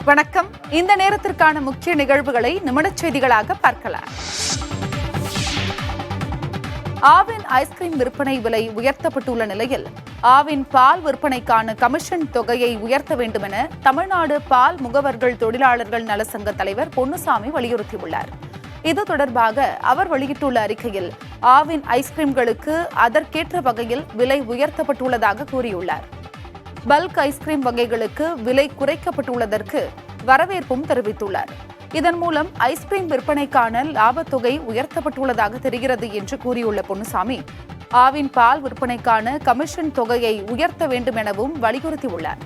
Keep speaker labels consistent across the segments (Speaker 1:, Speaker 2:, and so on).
Speaker 1: வணக்கம். இந்த நேரத்திற்கான முக்கிய நிகழ்வுகளை நிமிடச் செய்திகளாக பார்க்கலாம். ஆவின் ஐஸ்கிரீம் விற்பனை விலை உயர்த்தப்பட்டுள்ள நிலையில் ஆவின் பால் விற்பனைக்கான கமிஷன் தொகையை உயர்த்த வேண்டும் என தமிழ்நாடு பால் முகவர்கள் தொழிலாளர்கள் நலசங்க தலைவர் பொன்னுசாமி வலியுறுத்தியுள்ளார். இது தொடர்பாக அவர் வெளியிட்டுள்ள அறிக்கையில் ஆவின் ஐஸ்கிரீம்களுக்கு அதற்கேற்ற வகையில் விலை உயர்த்தப்பட்டுள்ளதாக கூறியுள்ளார். பல்க் ஐஸ்கிரீம் வகைகளுக்கு விலை குறைக்கப்பட்டுள்ளதற்கு வரவேற்பும் தெரிவித்துள்ளார். இதன் மூலம் ஐஸ்கிரீம் விற்பனைக்கான லாபத்தொகை உயர்த்தப்பட்டுள்ளதாக தெரிகிறது என்று கூறியுள்ள பொன்னுசாமி, ஆவின் பால் விற்பனைக்கான கமிஷன் தொகையை உயர்த்த வேண்டும் எனவும் வலியுறுத்தியுள்ளார்.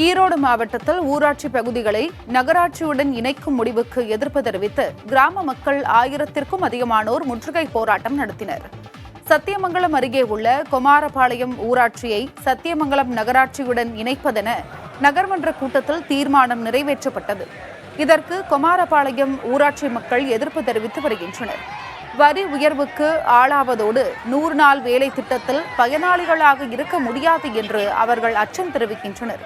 Speaker 1: ஈரோடு மாவட்டத்தில் ஊராட்சி பகுதிகளை நகராட்சியுடன் இணைக்கும் முடிவுக்கு எதிர்ப்பு தெரிவித்து கிராம மக்கள் 1000க்கும் அதிகமானோர் முற்றுகை போராட்டம் நடத்தினர். சத்தியமங்கலம் அருகே உள்ள கொமாரபாளையம் ஊராட்சியை சத்தியமங்கலம் நகராட்சியுடன் இணைப்பதென நகர்மன்ற கூட்டத்தில் தீர்மானம் நிறைவேற்றப்பட்டது. இதற்கு கொமாரபாளையம் ஊராட்சி மக்கள் எதிர்ப்பு தெரிவித்து வருகின்றனர். வரி உயர்வுக்கு ஆளாவதோடு 100 நாள் வேலை திட்டத்தில் பயனாளிகளாக இருக்க முடியாது என்று அவர்கள் அச்சம் தெரிவிக்கின்றனர்.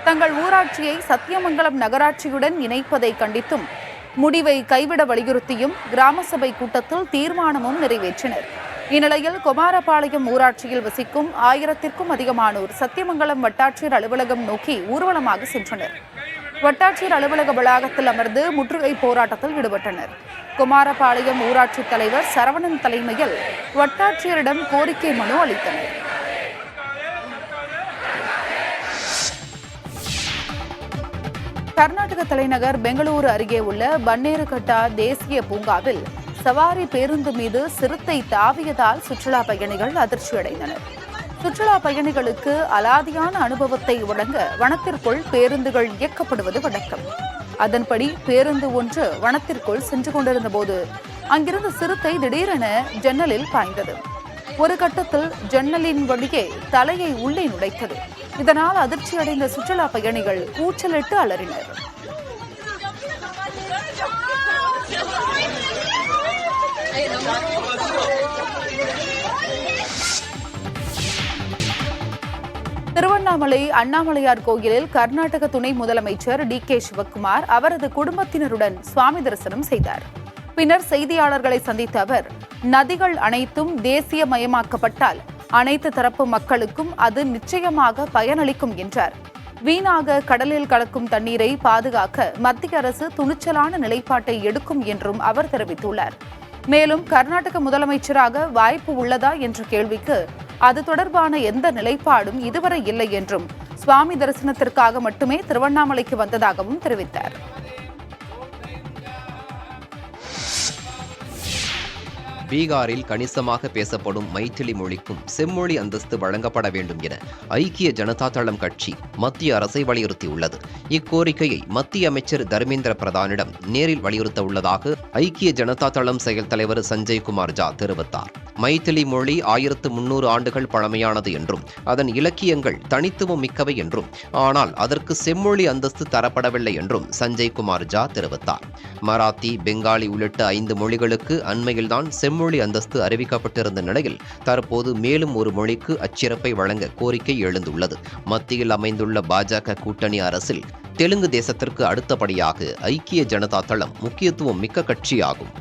Speaker 1: தங்கள் ஊராட்சியை சத்தியமங்கலம் நகராட்சியுடன் இணைப்பதை கண்டித்தும் முடிவை கைவிட வலியுறுத்தியும் கிராம சபை கூட்டத்தில் தீர்மானமும் நிறைவேற்றினர். இந்நிலையில் கொமாரபாளையம் ஊராட்சியில் வசிக்கும் 1000க்கும் அதிகமானோர் சத்தியமங்கலம் வட்டாட்சியர் அலுவலகம் நோக்கி ஊர்வலமாக சென்றனர். வட்டாட்சியர் அலுவலக வளாகத்தில் அமர்ந்து முற்றுகை போராட்டத்தில் ஈடுபட்டனர். கொமாரபாளையம் ஊராட்சி தலைவர் சரவணன் தலைமையில் வட்டாட்சியரிடம் கோரிக்கை மனு அளித்தனர். கர்நாடக தலைநகர் பெங்களூரு அருகே உள்ள பன்னேருகட்டா தேசிய பூங்காவில் சவாரி பேருந்து மீது சிறுத்தை தாவியதால் சுற்றுலா பயணிகள் அதிர்ச்சியடைந்தனர். சுற்றுலா பயணிகளுக்கு அலாதியான அனுபவத்தை வழங்க வனத்திற்குள் பேருந்துகள் இயக்கப்படுவது வழக்கம். அதன்படி பேருந்து ஒன்று வனத்திற்குள் சென்று கொண்டிருந்த போது அங்கிருந்த சிறுத்தை திடீரென ஜன்னலில் பாய்ந்தது. ஒரு கட்டத்தில் ஜன்னலின் வழியே தலையை உள்ளே நுழைத்தது. இதனால் அதிர்ச்சியடைந்த சுற்றுலா பயணிகள் கூச்சலிட்டு அலறினர். திருவண்ணாமலை அண்ணாமலையார் கோயிலில் கர்நாடக துணை முதலமைச்சர் டி.கே. சிவக்குமார் அவரது குடும்பத்தினருடன் சுவாமி தரிசனம் செய்தார். பின்னர் செய்தியாளர்களை சந்தித்த அவர், நதிகள் அனைத்தும் தேசியமயமாக்கப்பட்டால் அனைத்து தரப்பு மக்களுக்கும் அது நிச்சயமாக பயனளிக்கும் என்றார். வீணாக கடலில் கலக்கும் தண்ணீரை பாதுகாக்க மத்திய அரசு துணிச்சலான நிலைப்பாட்டை எடுக்கும் என்றும் அவர் தெரிவித்துள்ளார். மேலும் கர்நாடக முதலமைச்சராக வாய்ப்பு உள்ளதா என்ற கேள்விக்கு அது தொடர்பான எந்த நிலைப்பாடும் இதுவரை இல்லை என்றும் சுவாமி தரிசனத்திற்காக மட்டுமே திருவண்ணாமலைக்கு வந்ததாகவும் தெரிவித்தார்.
Speaker 2: பீகாரில் கணிசமாக பேசப்படும் மைத்திலி மொழிக்கும் செம்மொழி அந்தஸ்து வழங்கப்பட வேண்டும் என ஐக்கிய ஜனதா தளம் கட்சி மத்திய அரசை வலியுறுத்தியுள்ளது. இக்கோரிக்கையை மத்திய அமைச்சர் தர்மேந்திர பிரதானிடம் நேரில் வலியுறுத்த உள்ளதாக ஐக்கிய ஜனதா தளம் செயல் தலைவர் சஞ்சய் குமார் ஜா தெரிவித்தார். மைத்திலி மொழி 1300 ஆண்டுகள் பழமையானது என்றும் அதன் இலக்கியங்கள் தனித்துவம் மிக்கவை என்றும், ஆனால் அதற்கு செம்மொழி அந்தஸ்து தரப்படவில்லை என்றும் சஞ்சய் குமார் ஜா தெரிவித்தார். மராத்தி, பெங்காலி உள்ளிட்ட 5 மொழிகளுக்கு அண்மையில்தான் செம்மொழி அந்தஸ்து அறிவிக்கப்பட்டிருந்த நிலையில் தற்போது மேலும் ஒரு மொழிக்கு அச்சிறப்பை வழங்க கோரிக்கை எழுந்துள்ளது. மத்தியில் அமைந்துள்ள பாஜக கூட்டணி அரசில் தெலுங்கு தேசத்திற்கு அடுத்தபடியாக ஐக்கிய ஜனதா தளம் முக்கியத்துவம் மிக்க கட்சியாகும்.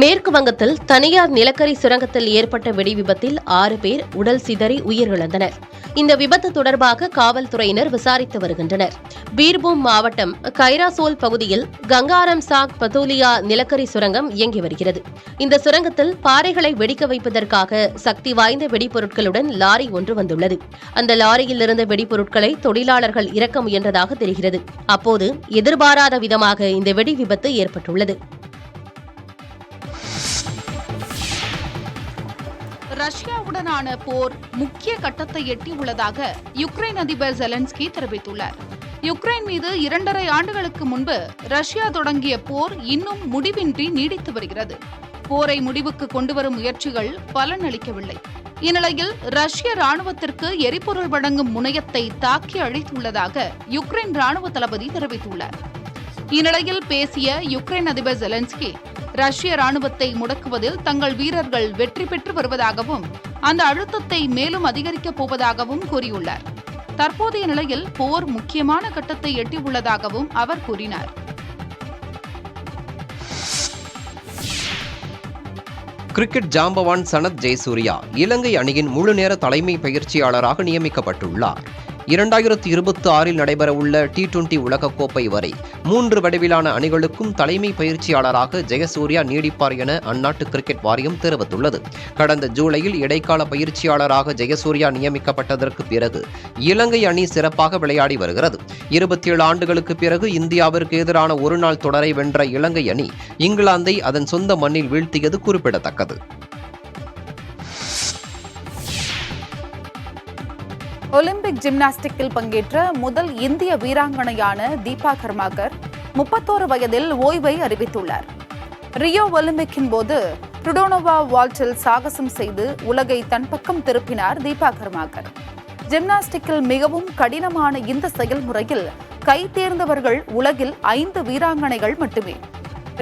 Speaker 3: மேற்கு வங்கத்தில் தனியார் நிலக்கரி சுரங்கத்தில் ஏற்பட்ட வெடி விபத்தில் 6 பேர் உடல் சிதறி உயிரிழந்தனர். இந்த விபத்து தொடர்பாக காவல்துறையினர் விசாரித்து வருகின்றனர். பீர்பூம் மாவட்டம் கைராசோல் பகுதியில் கங்காரம் சாக் பத்தோலியா நிலக்கரி சுரங்கம் இயங்கி வருகிறது. இந்த சுரங்கத்தில் பாறைகளை வெடிக்க வைப்பதற்காக சக்தி வாய்ந்த வெடிப்பொருட்களுடன் லாரி ஒன்று வந்துள்ளது. அந்த லாரியில் இருந்த வெடிப்பொருட்களை தொழிலாளர்கள் இறக்க முயன்றதாக தெரிகிறது. அப்போது எதிர்பாராத விதமாக இந்த வெடி விபத்து ஏற்பட்டுள்ளது.
Speaker 1: ரஷ்யாவுடனான போர் முக்கிய கட்டத்தை எட்டியுள்ளதாக யுக்ரைன் அதிபர் ஜெலன்ஸ்கி தெரிவித்துள்ளார். யுக்ரைன் மீது 2.5 ஆண்டுகளுக்கு முன்பு ரஷ்யா தொடங்கிய போர் இன்னும் முடிவின்றி நீடித்து வருகிறது. போரை முடிவுக்கு கொண்டுவரும் முயற்சிகள் பலனளிக்கவில்லை. இந்நிலையில் ரஷ்ய ராணுவத்திற்கு எரிபொருள் வழங்கும் முனையத்தை தாக்கி அழித்துள்ளதாக யுக்ரைன் ராணுவ தளபதி தெரிவித்துள்ளார். இந்நிலையில் பேசிய யுக்ரைன் அதிபர் ஜெலன்ஸ்கி, ரஷ்ய ராணுவத்தை முடக்குவதில் தங்கள் வீரர்கள் வெற்றி பெற்று வருவதாகவும் அந்த அழுத்தத்தை மேலும் அதிகரிக்கப் போவதாகவும் கூறியுள்ளார். தற்போதைய நிலையில் போர் முக்கியமான கட்டத்தை எட்டியுள்ளதாகவும் அவர் கூறினார்.
Speaker 2: கிரிக்கெட் ஜாம்பவான் சனத் ஜெயசூர்யா இலங்கை அணியின் முழுநேர தலைமை பயிற்சியாளராக நியமிக்கப்பட்டுள்ளார். 2026 நடைபெறவுள்ள T20 உலகக்கோப்பை வரை 3 வடிவிலான அணிகளுக்கும் தலைமை பயிற்சியாளராக ஜெயசூர்யா நீடிப்பார் என அந்நாட்டு கிரிக்கெட் வாரியம் தெரிவித்துள்ளது. கடந்த ஜூலையில் இடைக்கால பயிற்சியாளராக ஜெயசூர்யா நியமிக்கப்பட்டதற்கு பிறகு இலங்கை அணி சிறப்பாக விளையாடி வருகிறது. 27 ஆண்டுகளுக்கு பிறகு இந்தியாவிற்கு எதிரான ஒருநாள் தொடரை வென்ற இலங்கை அணி இங்கிலாந்தை அதன் சொந்த மண்ணில் வீழ்த்தியது குறிப்பிடத்தக்கது.
Speaker 1: ஒலிம்பிக் ஜிம்னாஸ்டிக்கில் பங்கேற்ற முதல் இந்திய வீராங்கனையான தீபா கர்மாகர் 31 வயதில் ஓய்வை அறிவித்துள்ளார். ரியோ ஒலிம்பிக்கின் போது டுடோனோவா வால்ட்டில் சாகசம் செய்து உலகை தன் பக்கம் திருப்பினார் தீபா கர்மாகர். ஜிம்னாஸ்டிக்கில் மிகவும் கடினமான இந்த செயல்முறையில் கை தேர்ந்தவர்கள் உலகில் 5 வீராங்கனைகள் மட்டுமே.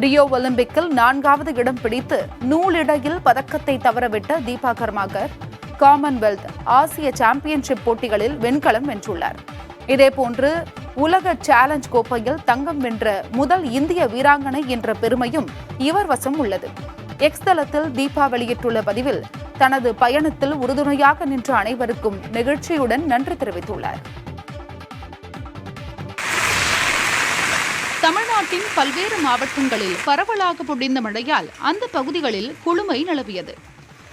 Speaker 1: ரியோ ஒலிம்பிக்கில் 4வது இடம் பிடித்து நூலிடையில் பதக்கத்தை தவறவிட்ட தீபா கர்மாகர் காமன்வெல்த், ஆசிய சாம்பியன்ஷிப் போட்டிகளில் வெண்கலம் வென்றுள்ளார். இதேபோன்று உலக சேலஞ்ச் கோப்பையில் தங்கம் வென்ற முதல் இந்திய வீராங்கனை என்ற பெருமையும் இவர் வசம் உள்ளது. எக்ஸ் தளத்தில் தீபா வெளியிட்டுள்ள பதிவில் தனது பயணத்தில் உறுதுணையாக நின்ற அனைவருக்கும் நெகிழ்ச்சியுடன் நன்றி தெரிவித்துள்ளார். தமிழ்நாட்டின் பல்வேறு மாவட்டங்களில் பரவலாக பொழிந்த மழையால் அந்த பகுதிகளில் குளுமை நிலவியது.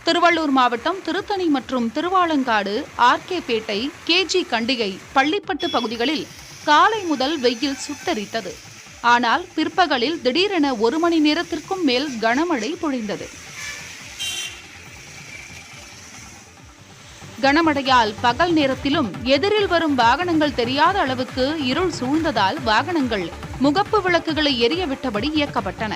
Speaker 1: திருவள்ளூர் மாவட்டம் திருத்தணி மற்றும் திருவாலங்காடு, ஆர்கேபேட்டை, கேஜி கண்டிகை, பள்ளிப்பட்டு பகுதிகளில் காலை முதல் வெயில் சுட்டெரித்தது. ஆனால் பிற்பகலில் திடீரென 1 மணி நேரத்திற்கும் மேல் கனமழை பொழிந்தது. கனமழையால் பகல் நேரத்திலும் எதிரில் வரும் வாகனங்கள் தெரியாத அளவுக்கு இருள் சூழ்ந்ததால் வாகனங்கள் முகப்பு விளக்குகளை எரியவிட்டபடி இயக்கப்பட்டன.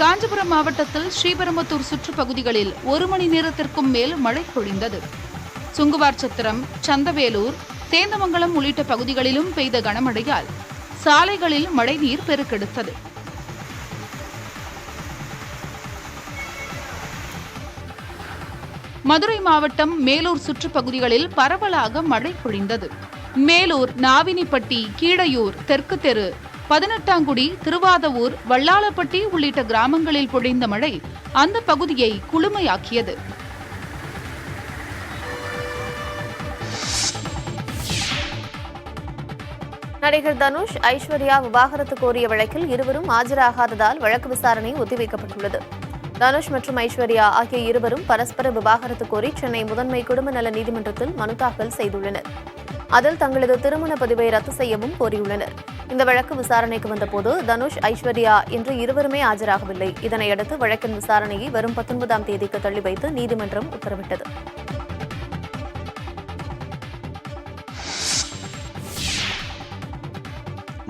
Speaker 1: காஞ்சிபுரம் மாவட்டத்தில் ஸ்ரீபெரும்புதூர் சுற்றுப்பகுதிகளில் 1 மணி நேரத்திற்கும் மேல் மழை பொழிந்தது. சுங்குவார்சத்திரம், சந்தவேலூர், தேந்தமங்கலம் உள்ளிட்ட பகுதிகளிலும் பெய்த கனமழையால் சாலைகளில் மழைநீர் பெருக்கெடுத்தது. மதுரை மாவட்டம் மேலூர் சுற்றுப்பகுதிகளில் பரவலாக மழை பொழிந்தது. மேலூர், நாவினிப்பட்டி, கீழையூர், தெற்கு தெரு, 18ஆங்குடி, திருவாதவூர், வல்லாளப்பட்டி உள்ளிட்ட கிராமங்களில் பொழிந்த மழை அந்த பகுதியை குளுமையாக்கியது.
Speaker 4: நடிகர் தனுஷ், ஐஸ்வர்யா விவாகரத்து கோரிய வழக்கில் இருவரும் ஆஜராகாததால் வழக்கு விசாரணை ஒத்திவைக்கப்பட்டுள்ளது. தனுஷ் மற்றும் ஐஸ்வர்யா ஆகிய இருவரும் பரஸ்பர விவாகரத்து கோரி சென்னை முதன்மை குடும்ப நல நீதிமன்றத்தில் மனு தாக்கல் செய்துள்ளனர். அதில் தங்களது திருமண பதிவை ரத்து செய்யவும் கோரியுள்ளனர். இந்த வழக்கு விசாரணைக்கு வந்தபோது தனுஷ், ஐஸ்வர்யா என்று இருவருமே ஆஜராகவில்லை. இதனையடுத்து வழக்கின் விசாரணையை வரும் 19ஆம் தேதிக்கு தள்ளி வைத்து நீதிமன்றம் உத்தரவிட்டது.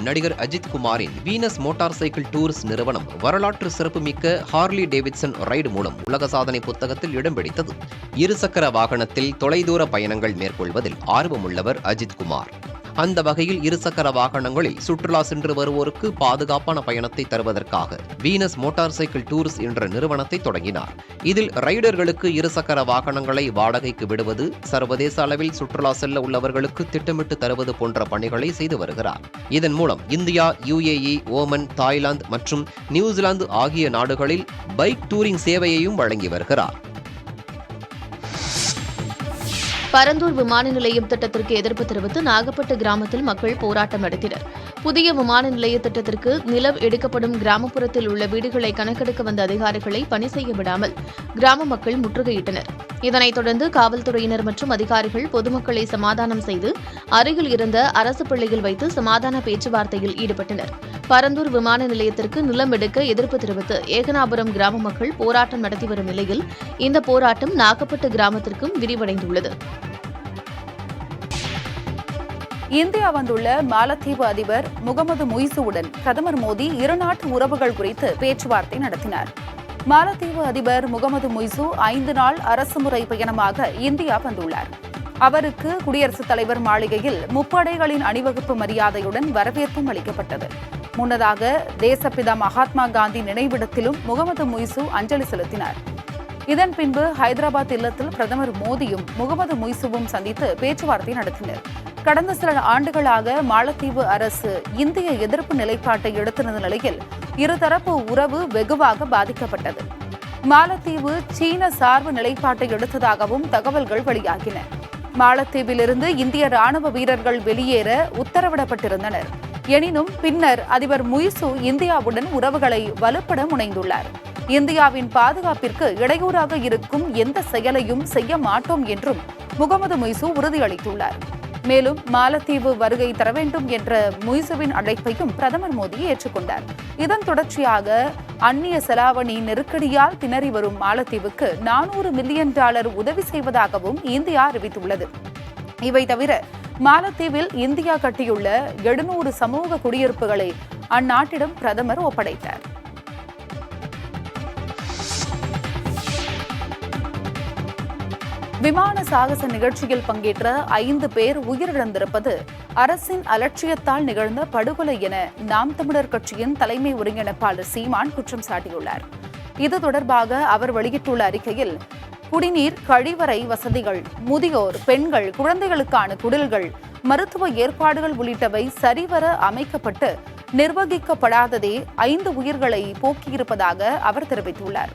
Speaker 2: நடிகர் அஜித் குமாரின் வீனஸ் மோட்டார் சைக்கிள் டூர்ஸ் நிறுவனம் வரலாற்று சிறப்புமிக்க ஹார்லி டேவிட்சன் ரைடு மூலம் உலக சாதனை புத்தகத்தில் இடம் பிடித்தது. இருசக்கர வாகனத்தில் தொலைதூர பயணங்கள் மேற்கொள்வதில் ஆர்வமுள்ளவர் அஜித் குமார். அந்த வகையில் இருசக்கர வாகனங்களில் சுற்றுலா சென்று வருவோருக்கு பாதுகாப்பான பயணத்தை தருவதற்காக வீனஸ் மோட்டார் சைக்கிள் டூர்ஸ் என்ற நிறுவனத்தை தொடங்கினார். இதில் ரைடர்களுக்கு இருசக்கர வாகனங்களை வாடகைக்கு விடுவது, சர்வதேச அளவில் சுற்றுலா செல்ல உள்ளவர்களுக்கு திட்டமிட்டு தருவது போன்ற பணிகளை செய்து வருகிறார். இதன் மூலம் இந்தியா, UAE, ஓமன், தாய்லாந்து மற்றும் நியூசிலாந்து ஆகிய நாடுகளில் பைக் டூரிங் சேவையையும் வழங்கி வருகிறார்.
Speaker 3: பரந்தூர் விமான நிலையம் திட்டத்திற்கு எதிர்ப்பு தெரிவித்து நாகப்பட்டு கிராமத்தில் மக்கள் போராட்டம் நடத்தினர். புதிய விமான நிலைய திட்டத்திற்கு நிலம் எடுக்கப்படும் கிராமப்புறத்தில் உள்ள வீடுகளை கணக்கெடுக்க வந்த அதிகாரிகளை பணி செய்ய விடாமல் கிராம மக்கள் முற்றுகையிட்டனர். இதனைத் தொடர்ந்து காவல்துறையினர் மற்றும் அதிகாரிகள் பொதுமக்களை சமாதானம் செய்து அருகில் இருந்த அரசு பள்ளியில் வைத்து சமாதான பேச்சுவார்த்தையில் ஈடுபட்டனர். பரந்தூர் விமான நிலையத்திற்கு நிலம் எடுக்க எதிர்ப்பு தெரிவித்து ஏகனாபுரம் கிராம மக்கள் போராட்டம் நடத்தி வரும் நிலையில் இந்த போராட்டம் நாகப்பட்டு கிராமத்திற்கும் விரிவடைந்துள்ளது.
Speaker 1: இந்தியா வந்துள்ள மாலத்தீவு அதிபர் முகமது முய்சுவுடன் பிரதமர் மோடி இருநாட்டு உறவுகள் குறித்து பேச்சுவார்த்தை நடத்தினார். மாலத்தீவு அதிபர் முகமது முய்சு 5 நாள் அரசுமுறை பயணமாக இந்தியா வந்துள்ளார். அவருக்கு குடியரசுத் தலைவர் மாளிகையில் முப்படைகளின் அணிவகுப்பு மரியாதையுடன் வரவேற்பும் அளிக்கப்பட்டது. முன்னதாக தேசப்பிதா மகாத்மா காந்தி நினைவிடத்திலும் முகமது முய்சு அஞ்சலி செலுத்தினார். இதன் பின்பு ஹைதராபாத் இல்லத்தில் பிரதமர் மோடியும் முகமது முய்சுவும் சந்தித்து பேச்சுவார்த்தை நடத்தினர். கடந்த சில ஆண்டுகளாக மாலத்தீவு அரசு இந்திய எதிர்ப்பு நிலைப்பாட்டை எடுத்திருந்த நிலையில் இருதரப்பு உறவு வெகுவாக பாதிக்கப்பட்டது. மாலத்தீவு சீன சார்பு நிலைப்பாட்டை எடுத்ததாகவும் தகவல்கள் வெளியாகின. மாலத்தீவிலிருந்து இந்திய ராணுவ வீரர்கள் வெளியேற உத்தரவிடப்பட்டிருந்தனர். எனினும் பின்னர் அதிபர் முய்சு இந்தியாவுடன் உறவுகளை வலுப்பட முனைந்துள்ளார். இந்தியாவின் பாதுகாப்பிற்கு இடையூறாக இருக்கும் எந்த செயலையும் செய்ய மாட்டோம் என்றும் முகமது முய்சு உறுதியளித்துள்ளார். மேலும் மாலத்தீவு வருகை தர வேண்டும் என்ற முய்சுவின் அழைப்பையும் பிரதமர் மோடி ஏற்றுக்கொண்டார். இதன் தொடர்ச்சியாக அந்நிய செலாவணி நெருக்கடியால் திணறி வரும் மாலத்தீவுக்கு $400 மில்லியன் உதவி செய்வதாகவும் இந்தியா அறிவித்துள்ளது. இவை தவிர மாலத்தீவில் இந்தியா கட்டியுள்ள 700 சமூக குடியிருப்புகளை அந்நாட்டிடம் பிரதமர் ஒப்படைத்தார். விமான சாகச நிகழ்ச்சியில் பங்கேற்ற 5 பேர் உயிரிழந்திருப்பது அரசின் அலட்சியத்தால் நிகழ்ந்த படுகொலை என நாம் தமிழர் கட்சியின் தலைமை ஒருங்கிணைப்பாளர் சீமான் குற்றம் சாட்டியுள்ளார். இது தொடர்பாக அவர் வெளியிட்டுள்ள அறிக்கையில், குடிநீர், கழிவறை வசதிகள், முதியோர், பெண்கள், குழந்தைகளுக்கான குடில்கள், மருத்துவ ஏற்பாடுகள் உள்ளிட்டவை சரிவர அமைக்கப்பட்டு நிர்வகிக்கப்படாததே 5 உயிர்களை போக்கியிருப்பதாக அவர் தெரிவித்துள்ளார்.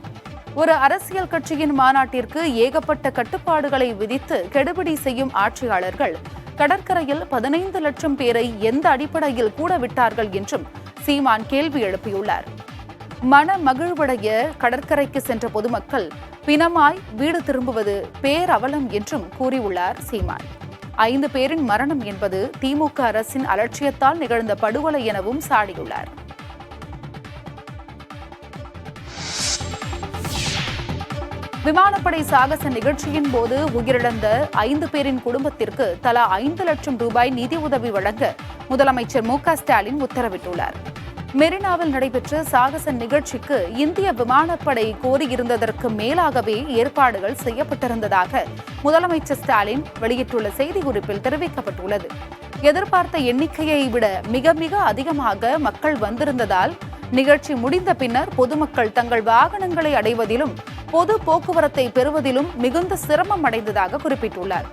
Speaker 1: ஒரு அரசியல் கட்சியின் மாநாட்டிற்கு ஏகப்பட்ட கட்டுப்பாடுகளை விதித்து கெடுபிடி செய்யும் ஆட்சியாளர்கள் கடற்கரையில் 15 லட்சம் பேரை எந்த அடிப்படையில் கூட விட்டார்கள் என்றும் சீமான் கேள்வி எழுப்பியுள்ளார். மன மகிழ்வடைய கடற்கரைக்கு சென்ற பொதுமக்கள் பிணமாய் வீடு திரும்புவது பேரவலம் என்றும் கூறியுள்ளார் சீமான். 5 பேரின் மரணம் என்பது திமுக அரசின் அலட்சியத்தால் நிகழ்ந்த படுகொலை எனவும் சாடியுள்ளார். விமானப்படை சாகச நிகழ்ச்சியின் போது உயிரிழந்த 5 பேரின் குடும்பத்திற்கு தலா 5 லட்சம் ரூபாய் நிதி உதவி வழங்க முதலமைச்சர் மு.க.ஸ்டாலின் உத்தரவிட்டுள்ளார். மெரினாவில் நடைபெற்ற சாகச நிகழ்ச்சிக்கு இந்திய விமானப்படை கோரியிருந்ததற்கு மேலாகவே ஏற்பாடுகள் செய்யப்பட்டிருந்ததாக முதலமைச்சர் ஸ்டாலின் வெளியிட்டுள்ள செய்திக்குறிப்பில் தெரிவிக்கப்பட்டுள்ளது. எதிர்பார்த்த எண்ணிக்கையை விட மிக மிக அதிகமாக மக்கள் வந்திருந்ததால் நிகழ்ச்சி முடிந்த பின்னர் பொதுமக்கள் தங்கள் வாகனங்களை அடைவதிலும் பொது போக்குவரத்தை பெறுவதிலும் மிகுந்த சிரமம் அடைந்ததாக குறிப்பிட்டுள்ளார்.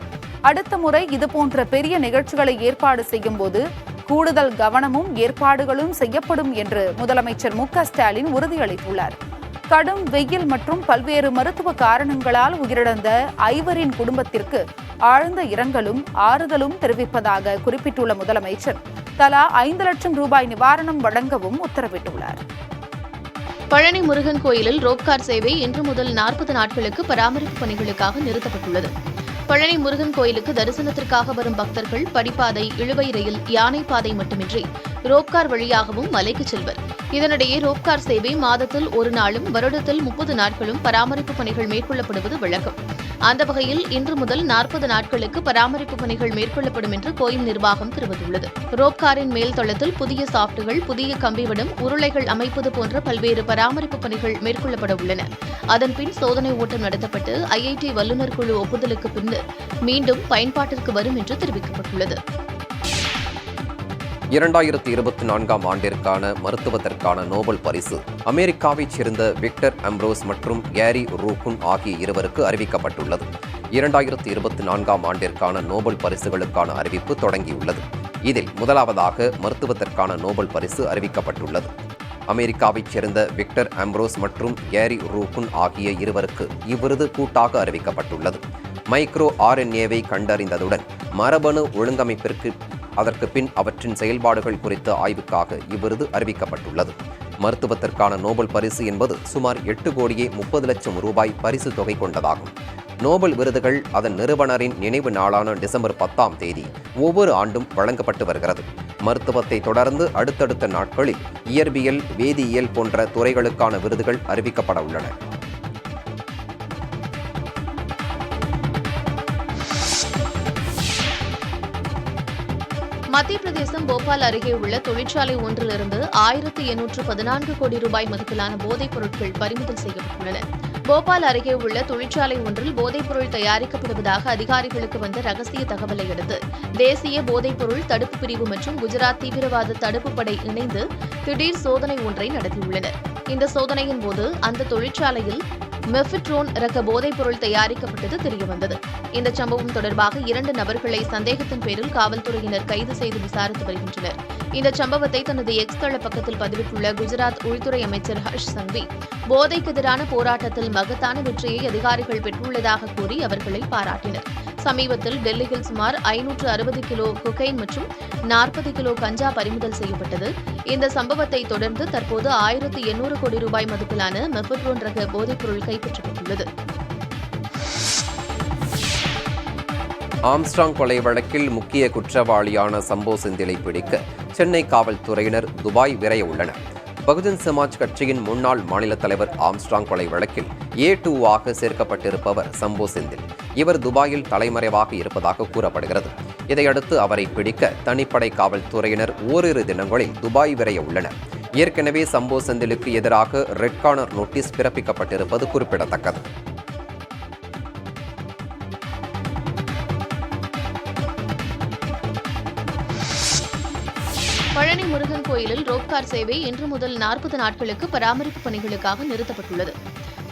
Speaker 1: அடுத்த முறை இதுபோன்ற பெரிய நிகழ்ச்சிகளை ஏற்பாடு செய்யும் போது கூடுதல் கவனமும் ஏற்பாடுகளும் செய்யப்படும் என்று முதலமைச்சர் மு.க.ஸ்டாலின் உறுதியளித்துள்ளார். கடும் வெயில் மற்றும் பல்வேறு மருத்துவ காரணங்களால் உயிரிழந்த 5 குடும்பத்திற்கு ஆழ்ந்த இரங்கலும் ஆறுதலும் தெரிவிப்பதாக குறிப்பிட்டுள்ள முதலமைச்சர் தலா 5 லட்சம் ரூபாய் நிவாரணம் வழங்கவும் உத்தரவிட்டுள்ளார்.
Speaker 3: பழனி முருகன் கோயிலில் ரோப்கார் சேவை இன்று முதல் 40 நாட்களுக்கு பராமரிப்பு பணிகளுக்காக நிறுத்தப்பட்டுள்ளது. பழனி முருகன் கோயிலுக்கு தரிசனத்திற்காக வரும் பக்தர்கள் படிப்பாதை, இழுவை ரயில், யானை பாதை மட்டுமின்றி ரோப்கார் வழியாகவும் மலைக்கு செல்வர். இதனிடையே ரோப்கார் சேவை மாதத்தில் 1 நாளும் வருடத்தில் 30 நாட்களும் பராமரிப்பு பணிகள் மேற்கொள்ளப்படுவது வழக்கம். அந்த வகையில் இன்று முதல் 40 நாட்களுக்கு பராமரிப்பு பணிகள் மேற்கொள்ளப்படும் என்று கோயில் நிர்வாகம் தெரிவித்துள்ளது. ரோப்காரின் மேல் தளத்தில் புதிய சாப்டுகள், புதிய கம்பிவடம், உருளைகள் அமைப்பது போன்ற பல்வேறு பராமரிப்பு பணிகள் மேற்கொள்ளப்பட உள்ளன. அதன்பின் சோதனை ஓட்டம் நடத்தப்பட்டு ஐஐடி வல்லுநர் குழு ஒப்புதலுக்கு பின்னர் மீண்டும் பயன்பாட்டிற்கு வரும் என்று தெரிவிக்கப்பட்டுள்ளது.
Speaker 2: 2024 ஆண்டிற்கான மருத்துவத்திற்கான நோபல் பரிசு அமெரிக்காவைச் சேர்ந்த விக்டர் அம்ப்ரோஸ் மற்றும் கேரி ரூகுன் ஆகிய இருவருக்கு அறிவிக்கப்பட்டுள்ளது. 2024 ஆண்டிற்கான நோபல் பரிசுகளுக்கான அறிவிப்பு தொடங்கியுள்ளது. இதில் முதலாவதாக மருத்துவத்திற்கான நோபல் பரிசு அறிவிக்கப்பட்டுள்ளது. அமெரிக்காவைச் சேர்ந்த விக்டர் அம்ப்ரோஸ் மற்றும் கேரி ரூகுன் ஆகிய இருவருக்கு இவ்விருது கூட்டாக அறிவிக்கப்பட்டுள்ளது. மைக்ரோ RNA-வை கண்டறிந்ததுடன் மரபணு ஒழுங்கமைப்பிற்கு அதற்கு பின் அவற்றின் செயல்பாடுகள் குறித்த ஆய்வுக்காக இவ்விருது அறிவிக்கப்பட்டுள்ளது. மருத்துவத்திற்கான நோபல் பரிசு என்பது சுமார் 8,30,00,000 ரூபாய் பரிசு தொகை கொண்டதாகும். நோபல் விருதுகள் அதன் நிறுவனரின் நினைவு நாளான டிசம்பர் 10ஆம் தேதி ஒவ்வொரு ஆண்டும் வழங்கப்பட்டு வருகிறது. மருத்துவத்தை தொடர்ந்து அடுத்தடுத்த நாட்களில் இயற்பியல், வேதியியல் போன்ற துறைகளுக்கான விருதுகள் அறிவிக்கப்பட உள்ளன.
Speaker 3: மத்திய பிரதேசம் போபால் அருகே உள்ள தொழிற்சாலை ஒன்றிலிருந்து 1814 கோடி ரூபாய் மதிப்பிலான போதைப் பொருட்கள் பறிமுதல் செய்யப்பட்டுள்ளன. போபால் அருகே உள்ள தொழிற்சாலை ஒன்றில் போதைப்பொருள் தயாரிக்கப்படுவதாக அதிகாரிகளுக்கு வந்த ரகசிய தகவலை அடுத்து தேசிய போதைப்பொருள் தடுப்பு பிரிவு மற்றும் குஜராத் தீவிரவாத தடுப்பு படை இணைந்து திடீர் சோதனை ஒன்றை நடத்தியுள்ளனர். இந்த சோதனையின் போது அந்த தொழிற்சாலையில் மெஃபிட்ரோன் ரக போதைப்பொருள் தயாரிக்கப்பட்டது தெரியவந்தது. இந்த சம்பவம் தொடர்பாக 2 நபர்களை சந்தேகத்தின் பேரில் காவல்துறையினர் கைது செய்து விசாரித்து வருகின்றனர். இந்த சம்பவத்தை தனது எக்ஸ் தள பக்கத்தில் பதிவிட்டுள்ள குஜராத் உள்துறை அமைச்சர் ஹர்ஷ் சங்வி, போதைக்கு எதிரான போராட்டத்தில் மகத்தான வெற்றியை அதிகாரிகள் பெற்றுள்ளதாக கூறி அவர்களை பாராட்டினர். சமீபத்தில் டெல்லியில் சுமார் 560 கிலோ கொகைன் மற்றும் 40 கிலோ கஞ்சா பறிமுதல் செய்யப்பட்டது. இந்த சம்பவத்தை தொடர்ந்து தற்போது 1800 கோடி ரூபாய் மதிப்பிலான மெஃபிட்ரோன் ரக போதைப்பொருள் கைப்பற்றப்பட்டுள்ளது.
Speaker 2: ஆம்ஸ்ட்ராங் கொலை வழக்கில் முக்கிய குற்றவாளியான சம்போ செந்திலை பிடிக்க சென்னை காவல்துறையினர் துபாய் விரைய உள்ளனர். பகுஜன் சமாஜ் கட்சியின் முன்னாள் மாநில தலைவர் ஆம்ஸ்ட்ராங் கொலை வழக்கில் A2ஆக சேர்க்கப்பட்டிருப்பவர் சம்போ செந்தில். இவர் துபாயில் தலைமறைவாக இருப்பதாக கூறப்படுகிறது. இதையடுத்து அவரை பிடிக்க தனிப்படை காவல்துறையினர் ஓரிரு தினங்களில் துபாய் விரைய உள்ளனர். ஏற்கனவே சம்போ செந்திலுக்கு எதிராக ரெட் கார்னர் நோட்டீஸ் பிறப்பிக்கப்பட்டிருப்பது குறிப்பிடத்தக்கது.
Speaker 3: பழனி முருகன் கோயிலில் ரோப்கார் சேவை இன்று முதல் 40 நாட்களுக்கு பராமரிப்பு பணிகளுக்காக நிறுத்தப்பட்டுள்ளது.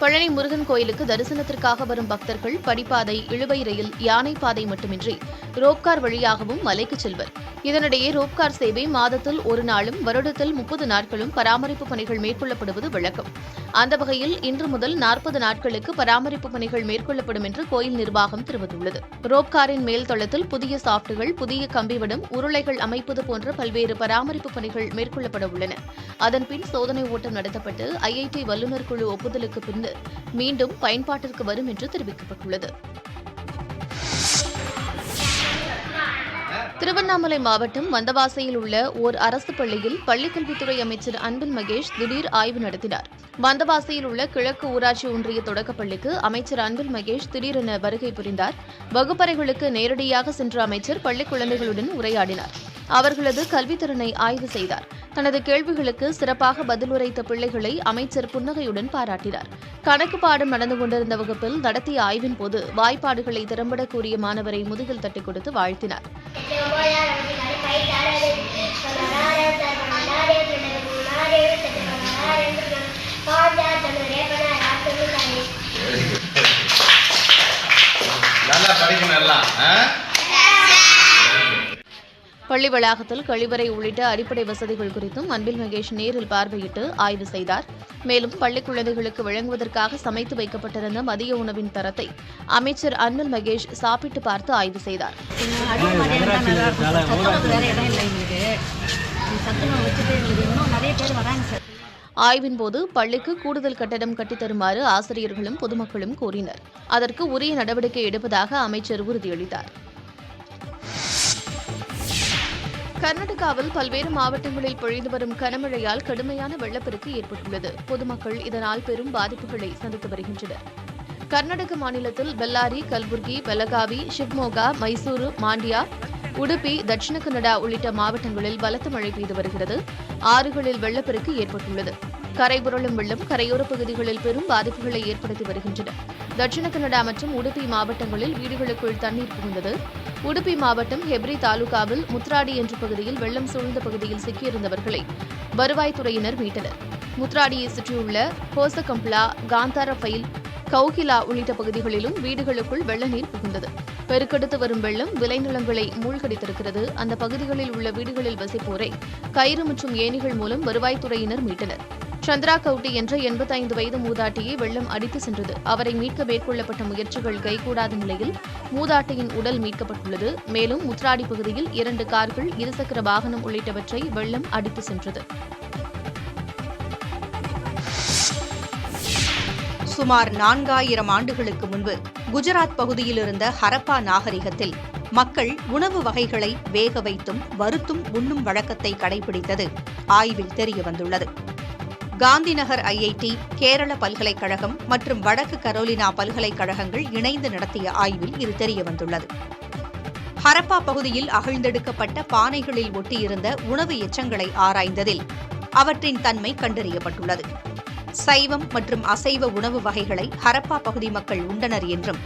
Speaker 3: பழனி முருகன் கோயிலுக்கு தரிசனத்திற்காக வரும் பக்தர்கள் படிப்பாதை, இழுவை ரயில், யானை பாதை மட்டுமின்றி ரோப்கார் வழியாகவும் மலைக்கு செல்வர். இதனிடையே ரோப்கார் சேவை மாதத்தில் ஒரு நாளும் வருடத்தில் 30 நாட்களும் பராமரிப்பு பணிகள் மேற்கொள்ளப்படுவது வழக்கம். அந்த வகையில் இன்று முதல் 40 நாட்களுக்கு பராமரிப்பு பணிகள் மேற்கொள்ளப்படும் என்று கோயில் நிர்வாகம் தெரிவித்துள்ளது. ரோப்காரின் மேல் தளத்தில் புதிய சாப்டுகள், புதிய கம்பிவடம், உருளைகள் அமைப்பது போன்ற பல்வேறு பராமரிப்பு பணிகள் மேற்கொள்ளப்பட உள்ளன. அதன்பின் சோதனை ஓட்டம் நடத்தப்பட்டு IIT வல்லுநர் குழு ஒப்புதலுக்கு பின்னர் மீண்டும் பயன்பாட்டிற்கு வரும் என்று தெரிவிக்கப்பட்டுள்ளது. திருவண்ணாமலை மாவட்டம் வந்தவாசியில் உள்ள ஓர் அரசு பள்ளியில் பள்ளிக்கல்வித்துறை அமைச்சர் அன்பில் மகேஷ் திடீர் ஆய்வு நடத்தினார். வந்தவாசியில் உள்ள கிழக்கு ஊராட்சி ஒன்றிய தொடக்கப்பள்ளிக்கு அமைச்சர் அன்பில் மகேஷ் திடீரென வருகை புரிந்தார். வகுப்பறைகளுக்கு நேரடியாக சென்ற அமைச்சர் பள்ளி குழந்தைகளுடன் உரையாடினார். அவர்களது கல்வித்திறனை ஆய்வு செய்தார். தனது கேள்விகளுக்கு சிறப்பாக பதிலுரைத்த பிள்ளைகளை அமைச்சர் புன்னகையுடன் பாராட்டினார். கணக்கு பாடம் நடந்து கொண்டிருந்த வகுப்பில் நடத்திய ஆய்வின் போது வாய்ப்பாடுகளை திறம்பட கூறிய மாணவரை முதுகில் தட்டிக் கொடுத்து வாழ்த்தினார். பள்ளி வளாகத்தில் கழிவறை உள்ளிட்ட அடிப்படை வசதிகள் குறித்தும் அன்பில் மகேஷ் நேரில் பார்வையிட்டு ஆய்வு செய்தார். மேலும் பள்ளி குழந்தைகளுக்கு வழங்குவதற்காக சமைத்து வைக்கப்பட்டிருந்த மதிய உணவின் தரத்தை அமைச்சர் அன்பில் மகேஷ் சாப்பிட்டு பார்த்து ஆய்வு செய்தார். ஆய்வின் போது பள்ளிக்கு கூடுதல் கட்டடம் கட்டித்தருமாறு ஆசிரியர்களும் பொதுமக்களும் கோரினர். அதற்கு உரிய நடவடிக்கை எடுப்பதாக அமைச்சர் உறுதியளித்தார். கர்நாடகாவில் பல்வேறு மாவட்டங்களில் பொழிந்து வரும் கனமழையால் கடுமையான வெள்ளப்பெருக்கு ஏற்பட்டுள்ளது. பொதுமக்கள் இதனால் பெரும் பாதிப்புகளை சந்தித்து வருகின்றனர். கர்நாடக மாநிலத்தில் பெல்லாரி, கல்புர்கி, பெலகாவி, ஷிவ்மோகா, மைசூரு, மாண்டியா, உடுப்பி, தட்சிண கன்னடா உள்ளிட்ட மாவட்டங்களில் பலத்த மழை பெய்து வருகிறது. ஆறுகளில் வெள்ளப்பெருக்கு ஏற்பட்டுள்ளது. கரை புரளும் வெள்ளம் கரையோரப் பகுதிகளில் பெரும் பாதிப்புகளை ஏற்படுத்தி வருகின்றன. தட்சிண கன்னடா மற்றும் உடுப்பி மாவட்டங்களில் வீடுகளுக்குள் தண்ணீர் புகுந்தது. உடுப்பி மாவட்டம் ஹெப்ரி தாலுகாவில் முத்ராடி என்ற பகுதியில் வெள்ளம் சூழ்ந்த பகுதியில் சிக்கியிருந்தவர்களை வருவாய்த்துறையினர் மீட்டனர். முத்ராடியை சுற்றியுள்ள ஹோசகம்ப்லா, காந்தாரபைல், கௌகிலா உள்ளிட்ட பகுதிகளிலும் வீடுகளுக்குள் வெள்ள நீர் புகுந்தது. பெருக்கெடுத்து வரும் வெள்ளம் விளைநிலங்களை மூழ்கடித்திருக்கிறது. அந்த பகுதிகளில் உள்ள வீடுகளில் வசிப்போரை கயிறு மற்றும் ஏணிகள் மூலம் வருவாய்த்துறையினர் மீட்டனர். சந்திரா கவுட்டி என்ற 85 வயது மூதாட்டியை வெள்ளம் அடித்து சென்றது. அவரை மீட்க மேற்கொள்ளப்பட்ட முயற்சிகள் கைகூடாத நிலையில் மூதாட்டியின் உடல் மீட்கப்பட்டுள்ளது. மேலும் முத்ராடி பகுதியில் 2 கார்கள், இருசக்கர வாகனம் உள்ளிட்டவற்றை வெள்ளம் அடித்து சென்றது.
Speaker 5: சுமார் 4000 ஆண்டுகளுக்கு முன்பு குஜராத் பகுதியில் இருந்த ஹரப்பா நாகரிகத்தில் மக்கள் உணவு வகைகளை வேக வைத்தும் வறுத்தும் உண்ணும் வழக்கத்தை கடைபிடித்தது ஆய்வில் தெரியவந்துள்ளது. காந்திநகர் IIT, கேரள பல்கலைக்கழகம் மற்றும் வடக்கு கரோலினா பல்கலைக்கழகங்கள் இணைந்து நடத்திய ஆய்வில் இது தெரியவந்துள்ளது. ஹரப்பா பகுதியில் அகழ்ந்தெடுக்கப்பட்ட பானைகளில் ஒட்டியிருந்த உணவு எச்சங்களை ஆராய்ந்ததில் அவற்றின் தன்மை கண்டறியப்பட்டுள்ளது. சைவம் மற்றும் அசைவ உணவு வகைகளை ஹரப்பா பகுதி மக்கள் உண்டனர் என்றும்